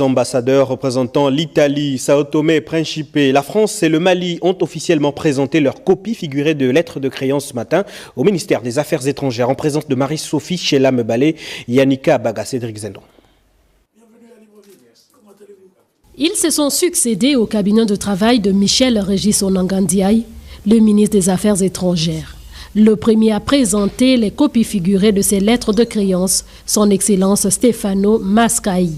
Ambassadeurs représentant l'Italie, Sao Tomé et Principe, la France et le Mali ont officiellement présenté leur copie figurée de lettres de créance ce matin au ministère des Affaires étrangères en présence de Marie-Sophie Chela-Mebalé, Yannicka Baga, Cédric Zendon. Ils se sont succédés au cabinet de travail de Michel Régis Onangandiaï, le ministre des Affaires étrangères. Le premier à présenter les copies figurées de ces lettres de créance, son Excellence Stefano Mascai,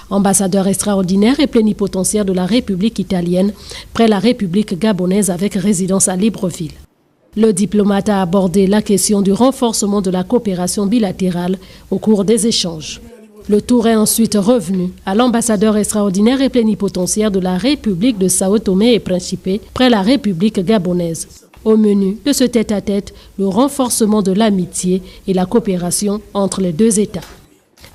ambassadeur extraordinaire et plénipotentiaire de la République italienne près la République gabonaise avec résidence à Libreville. Le diplomate a abordé la question du renforcement de la coopération bilatérale au cours des échanges. Le tour est ensuite revenu à l'ambassadeur extraordinaire et plénipotentiaire de la République de Sao Tomé et Principe près la République gabonaise. Au menu de ce tête-à-tête, le renforcement de l'amitié et la coopération entre les deux États.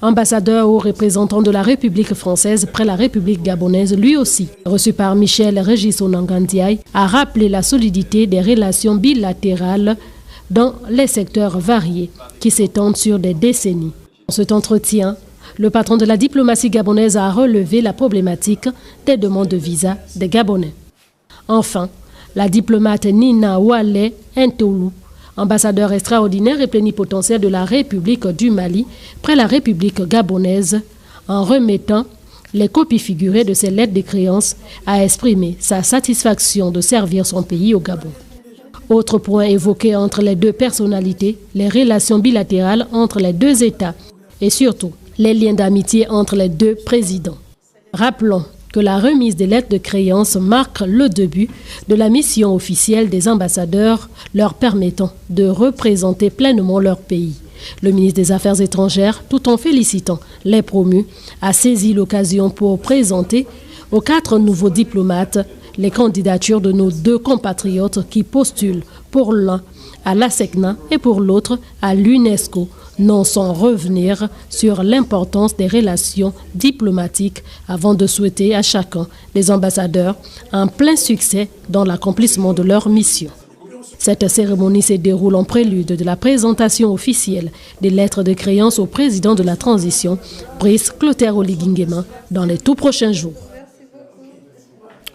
Ambassadeur ou représentant de la République française près la République gabonaise, lui aussi, reçu par Michel Régis Onangandiaï, a rappelé la solidité des relations bilatérales dans les secteurs variés qui s'étendent sur des décennies. Dans cet entretien, le patron de la diplomatie gabonaise a relevé la problématique des demandes de visa des Gabonais. Enfin, la diplomate Nina Wale Ntolu, ambassadeur extraordinaire et plénipotentiaire de la République du Mali près la République gabonaise, en remettant les copies figurées de ces lettres de créance, a exprimé sa satisfaction de servir son pays au Gabon. Autre point évoqué entre les deux personnalités, les relations bilatérales entre les deux États et surtout les liens d'amitié entre les deux présidents. Rappelons que la remise des lettres de créance marque le début de la mission officielle des ambassadeurs leur permettant de représenter pleinement leur pays. Le ministre des Affaires étrangères, tout en félicitant les promus, a saisi l'occasion pour présenter aux 4 nouveaux diplomates les candidatures de nos 2 compatriotes qui postulent pour l'un à l'ASECNA et pour l'autre à l'UNESCO, non sans revenir sur l'importance des relations diplomatiques avant de souhaiter à chacun des ambassadeurs un plein succès dans l'accomplissement de leur mission. Cette cérémonie se déroule en prélude de la présentation officielle des lettres de créance au président de la transition, Brice Clotaire Oligingema, dans les tout prochains jours.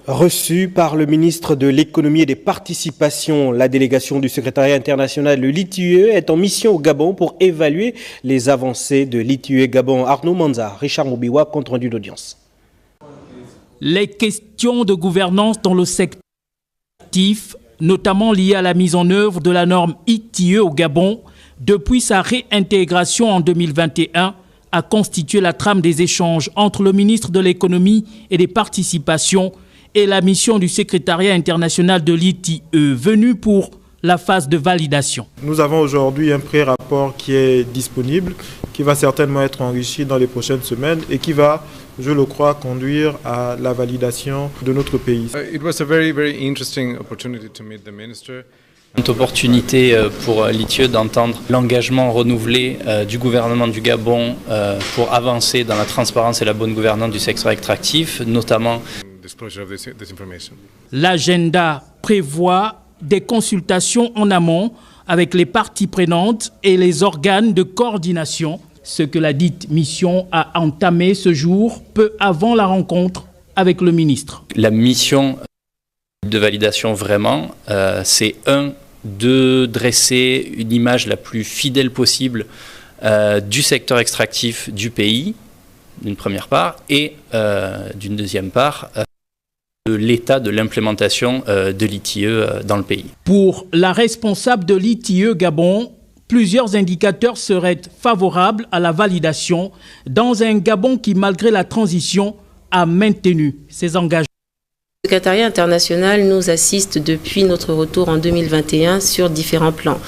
Reçu par le ministre de l'économie et des participations, la délégation du secrétariat international de l'ITUE est en mission au Gabon pour évaluer les avancées de l'ITUE Gabon. Arnaud Manza, Richard Mobiwa, compte rendu d'audience. Les questions de gouvernance dans le secteur actif, notamment liées à la mise en œuvre de la norme ITIE au Gabon, depuis sa réintégration en 2021, a constitué la trame des échanges entre le ministre de l'économie et des participations et la mission du secrétariat international de l'ITIE, venue pour la phase de validation. Nous avons aujourd'hui un pré-rapport qui est disponible, qui va certainement être enrichi dans les prochaines semaines et qui va, je le crois, conduire à la validation de notre pays. It was a very, very interesting opportunity to meet the minister. Une opportunité pour l'ITIE d'entendre l'engagement renouvelé du gouvernement du Gabon pour avancer dans la transparence et la bonne gouvernance du secteur extractif, notamment. L'agenda prévoit des consultations en amont avec les parties prenantes et les organes de coordination, ce que la dite mission a entamé ce jour, peu avant la rencontre avec le ministre. La mission de validation vraiment, c'est de dresser une image la plus fidèle possible du secteur extractif du pays, d'une première part, et d'une deuxième part, de l'état de l'implémentation de l'ITIE dans le pays. Pour la responsable de l'ITIE Gabon, plusieurs indicateurs seraient favorables à la validation dans un Gabon qui, malgré la transition, a maintenu ses engagements. Le secrétariat international nous assiste depuis notre retour en 2021 sur différents plans.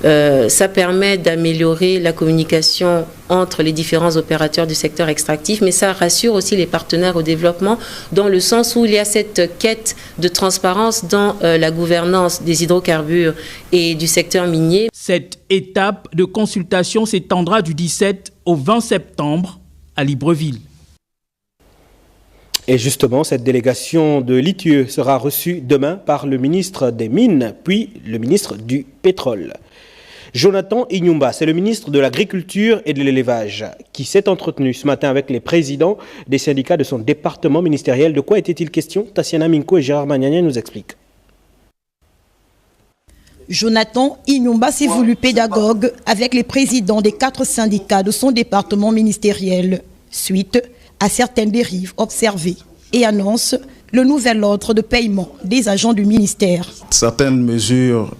Ça permet d'améliorer la communication entre les différents opérateurs du secteur extractif, mais ça rassure aussi les partenaires au développement dans le sens où il y a cette quête de transparence dans la gouvernance des hydrocarbures et du secteur minier. Cette étape de consultation s'étendra du 17 au 20 septembre à Libreville. Et justement, cette délégation de l'ITIE sera reçue demain par le ministre des Mines, puis le ministre du Pétrole. Jonathan Inyumba, c'est le ministre de l'Agriculture et de l'Élevage qui s'est entretenu ce matin avec les présidents des syndicats de son département ministériel. De quoi était-il question? Tassiana Minko et Gérard Magnagna nous expliquent. Jonathan Inyumba s'est voulu pédagogue avec les présidents des 4 syndicats de son département ministériel, suite à certaines dérives observées, et annonce le nouvel ordre de paiement des agents du ministère. Certaines mesures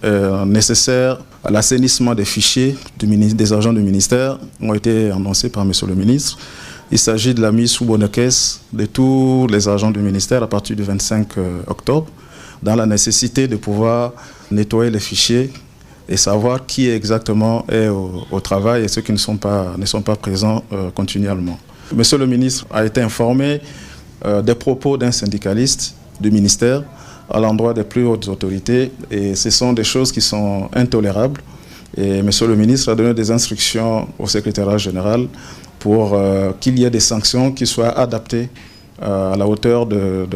nécessaires à l'assainissement des fichiers des agents du ministère ont été annoncées par M. le ministre. Il s'agit de la mise sous bonne caisse de tous les agents du ministère à partir du 25 octobre, dans la nécessité de pouvoir nettoyer les fichiers et savoir qui exactement est au travail et ceux qui ne sont pas présents continuellement. Monsieur le ministre a été informé des propos d'un syndicaliste du ministère à l'endroit des plus hautes autorités et ce sont des choses qui sont intolérables. Et monsieur le ministre a donné des instructions au secrétariat général pour qu'il y ait des sanctions qui soient adaptées à la hauteur de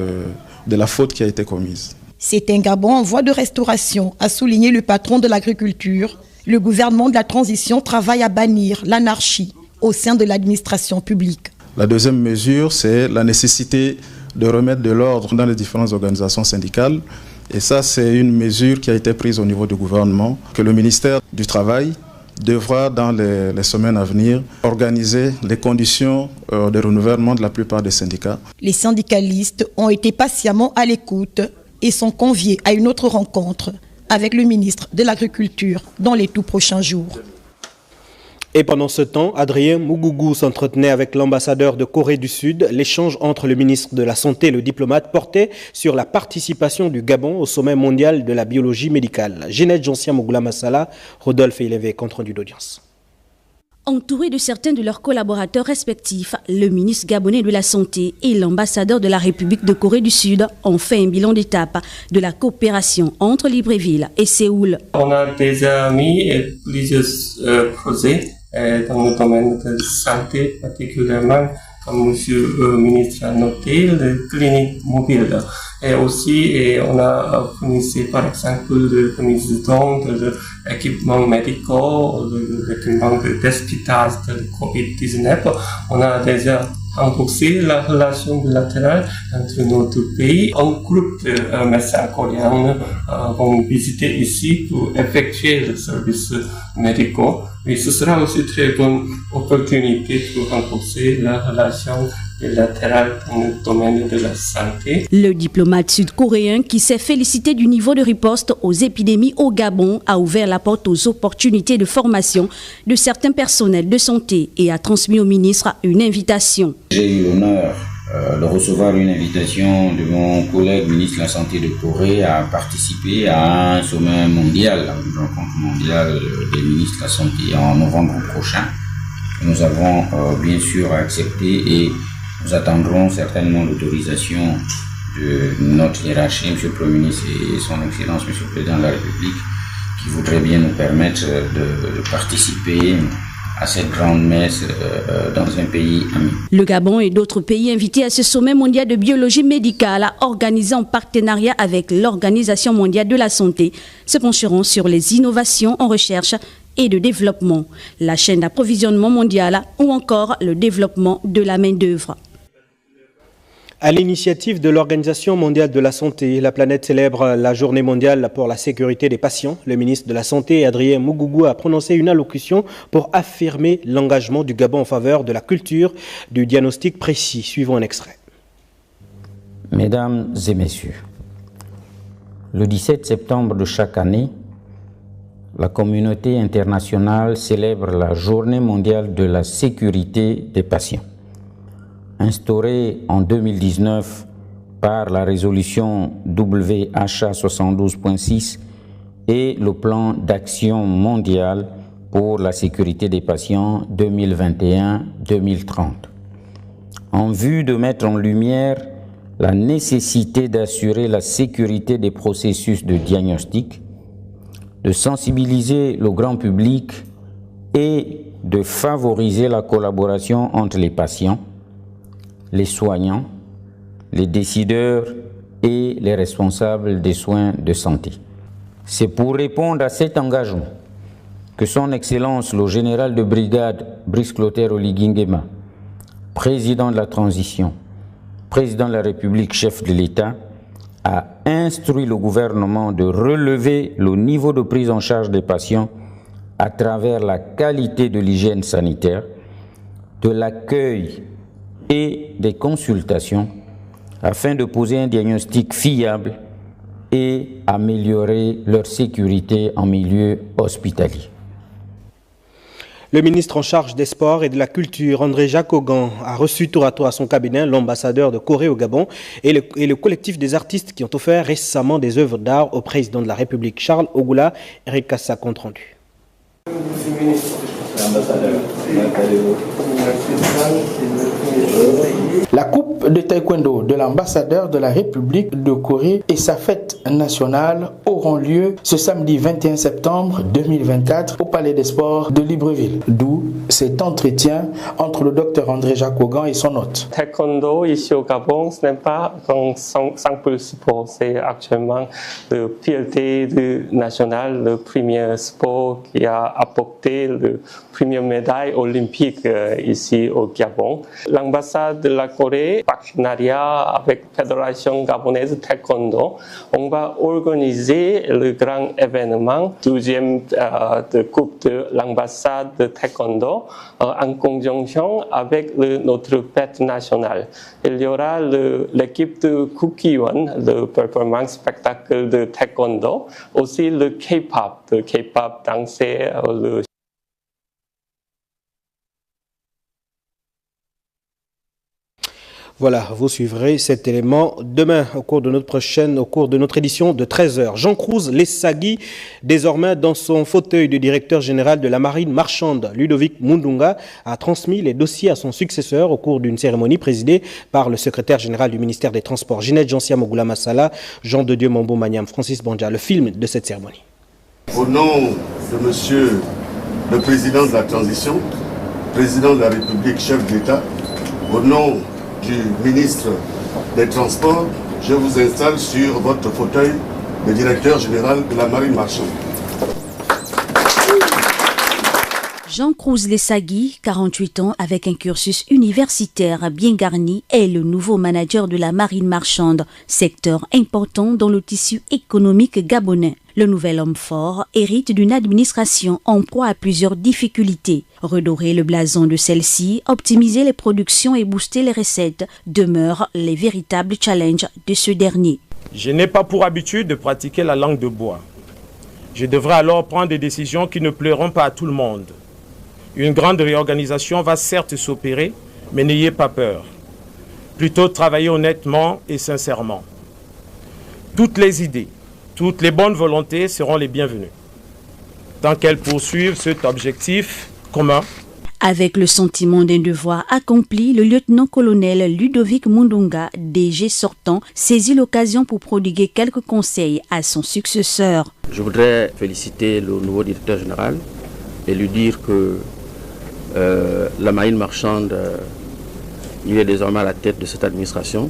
la faute qui a été commise. C'est un Gabon en voie de restauration, a souligné le patron de l'agriculture. Le gouvernement de la transition travaille à bannir l'anarchie au sein de l'administration publique. La deuxième mesure, c'est la nécessité de remettre de l'ordre dans les différentes organisations syndicales. Et ça, c'est une mesure qui a été prise au niveau du gouvernement, que le ministère du Travail devra, dans les semaines à venir, organiser les conditions de renouvellement de la plupart des syndicats. Les syndicalistes ont été patiemment à l'écoute et sont conviés à une autre rencontre avec le ministre de l'Agriculture dans les tout prochains jours. Et pendant ce temps, Adrien Mugugu s'entretenait avec l'ambassadeur de Corée du Sud. L'échange entre le ministre de la Santé et le diplomate portait sur la participation du Gabon au sommet mondial de la biologie médicale. Ginette Jonsia Mogula Massala, Rodolphe Élevé, compte rendu d'audience. Entouré de certains de leurs collaborateurs respectifs, le ministre gabonais de la Santé et l'ambassadeur de la République de Corée du Sud ont fait un bilan d'étape de la coopération entre Libreville et Séoul. On a déjà mis plusieurs projets dans le domaine de santé, particulièrement, comme M. le ministre a noté, les cliniques mobiles. Et aussi, on a fourni, par exemple, le fournition de l'équipement médical, l'équipement de dépistage de COVID-19. On a déjà renforcé la relation bilatérale entre nos deux pays. Un groupe de médecins coréens vont visiter ici pour effectuer les services médicaux. Et ce sera aussi une très bonne opportunité pour renforcer la relation bilatérale dans le domaine de la santé. Le diplomate sud-coréen qui s'est félicité du niveau de riposte aux épidémies au Gabon a ouvert la porte aux opportunités de formation de certains personnels de santé et a transmis au ministre une invitation. J'ai eu l'honneur de recevoir une invitation de mon collègue ministre de la Santé de Corée à participer à un sommet mondial, une rencontre mondiale des ministres de la Santé en novembre prochain. Nous avons bien sûr accepté et nous attendrons certainement l'autorisation de notre hiérarchie, M. le Premier ministre et son Excellence, M. le Président de la République, qui voudrait bien nous permettre de participer à cette grande messe dans un pays ami. Le Gabon et d'autres pays invités à ce sommet mondial de biologie médicale, organisé en partenariat avec l'Organisation mondiale de la santé, se pencheront sur les innovations en recherche et de développement, la chaîne d'approvisionnement mondiale ou encore le développement de la main-d'œuvre. À l'initiative de l'Organisation mondiale de la santé, la planète célèbre la journée mondiale pour la sécurité des patients. Le ministre de la Santé, Adrien Mugugu, a prononcé une allocution pour affirmer l'engagement du Gabon en faveur de la culture du diagnostic précis. Suivons un extrait. Mesdames et messieurs, le 17 septembre de chaque année, la communauté internationale célèbre la journée mondiale de la sécurité des patients. Instaurée en 2019 par la résolution WHA 72.6 et le plan d'action mondial pour la sécurité des patients 2021-2030. En vue de mettre en lumière la nécessité d'assurer la sécurité des processus de diagnostic, de sensibiliser le grand public et de favoriser la collaboration entre les patients, les soignants, les décideurs et les responsables des soins de santé. C'est pour répondre à cet engagement que son Excellence le général de brigade Brice Clotaire Oligui Nguema, président de la transition, président de la République, chef de l'État, a instruit le gouvernement de relever le niveau de prise en charge des patients à travers la qualité de l'hygiène sanitaire, de l'accueil et des consultations afin de poser un diagnostic fiable et améliorer leur sécurité en milieu hospitalier. Le ministre en charge des Sports et de la Culture, André Jacques-Augan, a reçu tour à tour à son cabinet l'ambassadeur de Corée au Gabon et le collectif des artistes qui ont offert récemment des œuvres d'art au président de la République, Charles Ogoula. Eric Kassa, compte rendu. La coupe de taekwondo de l'ambassadeur de la République de Corée et sa fête nationale auront lieu ce samedi 21 septembre 2024 au Palais des Sports de Libreville. D'où cet entretien entre le docteur André Jacques-Augan et son hôte. Taekwondo ici au Gabon, ce n'est pas un simple sport, c'est actuellement le fierté nationale, le premier sport qui a apporté la première médaille olympique ici au Gabon. L'ambassade de la Corée, partenariat avec la Fédération gabonaise de Taekwondo, on va organiser le grand événement, 12e de Coupe de l'ambassade de Taekwondo, en conjonction avec notre fête nationale. Il y aura l'équipe de Kukiwon, le performance spectacle de Taekwondo, aussi le K-pop danser, le Voilà, vous suivrez cet élément demain au cours de notre édition de 13h. Jean Cruz Lessagui, désormais dans son fauteuil de directeur général de la marine marchande, Ludovic Mundunga, a transmis les dossiers à son successeur au cours d'une cérémonie présidée par le secrétaire général du ministère des Transports, Ginette Jansia Mogula Massala, Jean de Dieu Mambo Maniam, Francis Banja. Le film de cette cérémonie. Au nom de Monsieur le Président de la Transition, Président de la République, chef d'État, au nom du ministre des Transports, je vous installe sur votre fauteuil de directeur général de la marine marchande. Jean Cruz Lessagui, 48 ans, avec un cursus universitaire bien garni, est le nouveau manager de la marine marchande, secteur important dans le tissu économique gabonais. Le nouvel homme fort hérite d'une administration en proie à plusieurs difficultés. Redorer le blason de celle-ci, optimiser les productions et booster les recettes demeurent les véritables challenges de ce dernier. Je n'ai pas pour habitude de pratiquer la langue de bois. Je devrais alors prendre des décisions qui ne plairont pas à tout le monde. Une grande réorganisation va certes s'opérer, mais n'ayez pas peur. Plutôt travailler honnêtement et sincèrement. Toutes les idées, toutes les bonnes volontés seront les bienvenues, tant qu'elles poursuivent cet objectif commun. Avec le sentiment d'un devoir accompli, le lieutenant-colonel Ludovic Mundunga, DG sortant, saisit l'occasion pour prodiguer quelques conseils à son successeur. Je voudrais féliciter le nouveau directeur général et lui dire que la marine marchande, il est désormais à la tête de cette administration.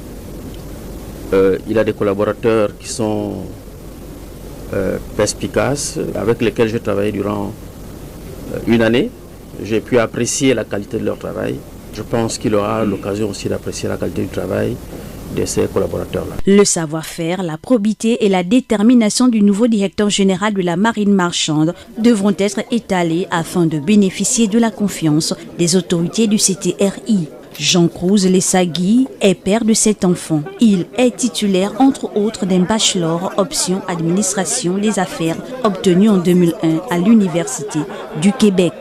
Il a des collaborateurs qui sont perspicaces, avec lesquels j'ai travaillé durant une année. J'ai pu apprécier la qualité de leur travail. Je pense qu'il aura l'occasion aussi d'apprécier la qualité du travail de ces collaborateurs-là. Le savoir-faire, la probité et la détermination du nouveau directeur général de la marine marchande devront être étalés afin de bénéficier de la confiance des autorités du CTRI. Jean Cruz Lessagui est père de 7 enfants. Il est titulaire entre autres d'un bachelor option administration des affaires obtenu en 2001 à l'Université du Québec.